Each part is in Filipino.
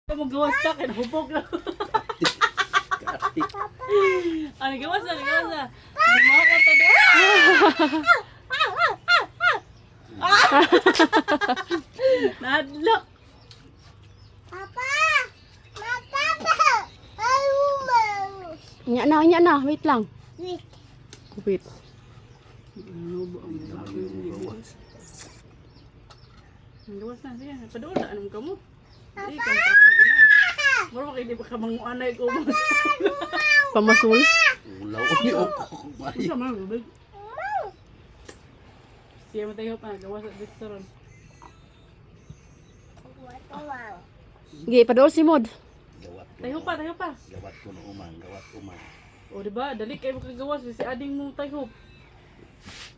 Mo gawas ka, kinahubog na. Ano gawas na, gawas na. Lumakot na doon. Nahadlok. Papa! Papa! Ayumang! Nya na, wait lang. Wait. Wait. Ano ba ang gawas? Ang gawas na, sige. Padoon na, anong kamo? Hindi, kang kakang na. Mura kayo di ba ka manguanay ko mo? Pamasul. Ulaw ni ako. Isa man, rubig. Siya matayo pa, gawas at dito ron. Umang. Gi padol si Mod. Gawat ko. Tayo pa, tayo pa. Gawat ko na umang, gawat umang. O diba, dali kayo makagawas si ading mong tayo.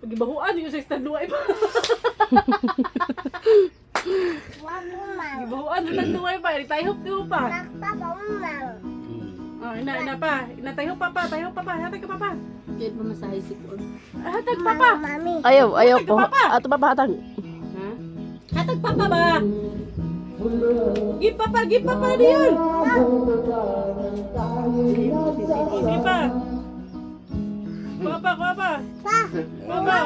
Pagibahuan yung sa istanduay pa. Wag umang. Pagibahuan sa istanduay pa, tayo pa. Papa umang. Oh, ina pa. Ina tayo pa. Hatag ka pa. Kaya pa masahay si Kon. Hatag pa pa. Mami. Ayaw po. Papa. Ato pa hatag. Ha? Hatag pa ba? Give pa diyon. Give pa. Papa. Pa. Papa.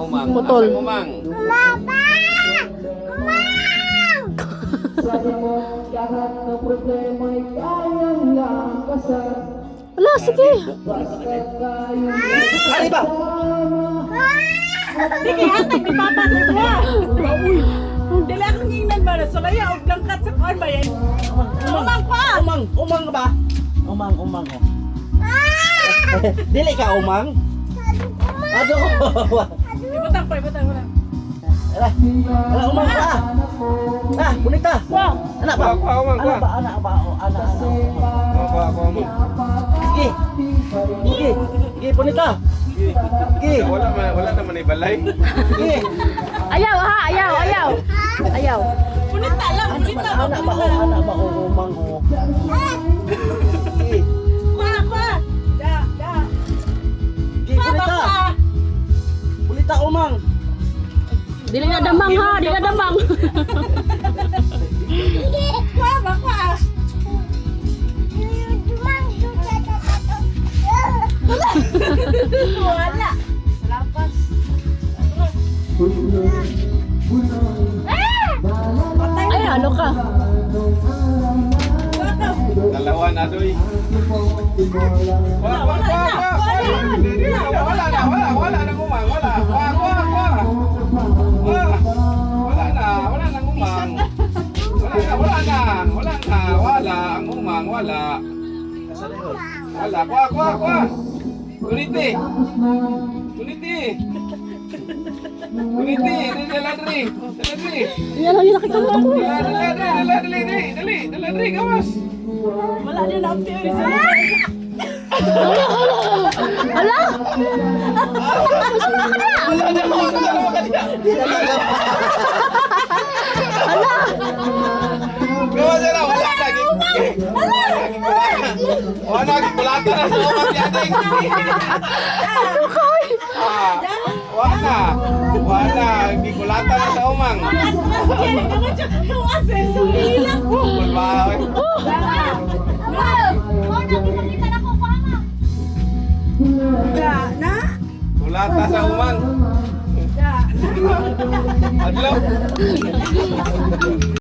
Umang, Putol. asa umang. Papa! Umang! Wala, sige. Ay ba? Sige, hatag ni Papa sa ito. Dili akong ngingnan ba? Salaya og langkat sa kuan ba yan? Umang pa. Umang ba? Umang oh. Dili ka umang? Ado. Ibutang. Ala umang pa. Ah, bonita. Wow. Anak ba? Anak ba? Anak. Sige, bonita. Sige. Wala naman ibalay. Sige. Ayaw ha, ayaw. Punita lang. Anak ba? Umang oh. Sige. Pa. Da. Sige, bonita. Bonita umang. Dili na damang ha, dili na damang. Pa. Wala. Salapas. Ay, ano ka? Dalawa na doy. Wala nang umang. Wala nang umang. Wala ang umang, wala. Wala, kuha. Kuniti, daladri. Yan lang yung nakikita ko. Daladri, gawas. Wala din ang theory sa Hala! Gawas na, wala naging kulata na sa umang yaning. Wala, gikulata na sa umang. Kulbaw. Kulata sa umang. Adlaw.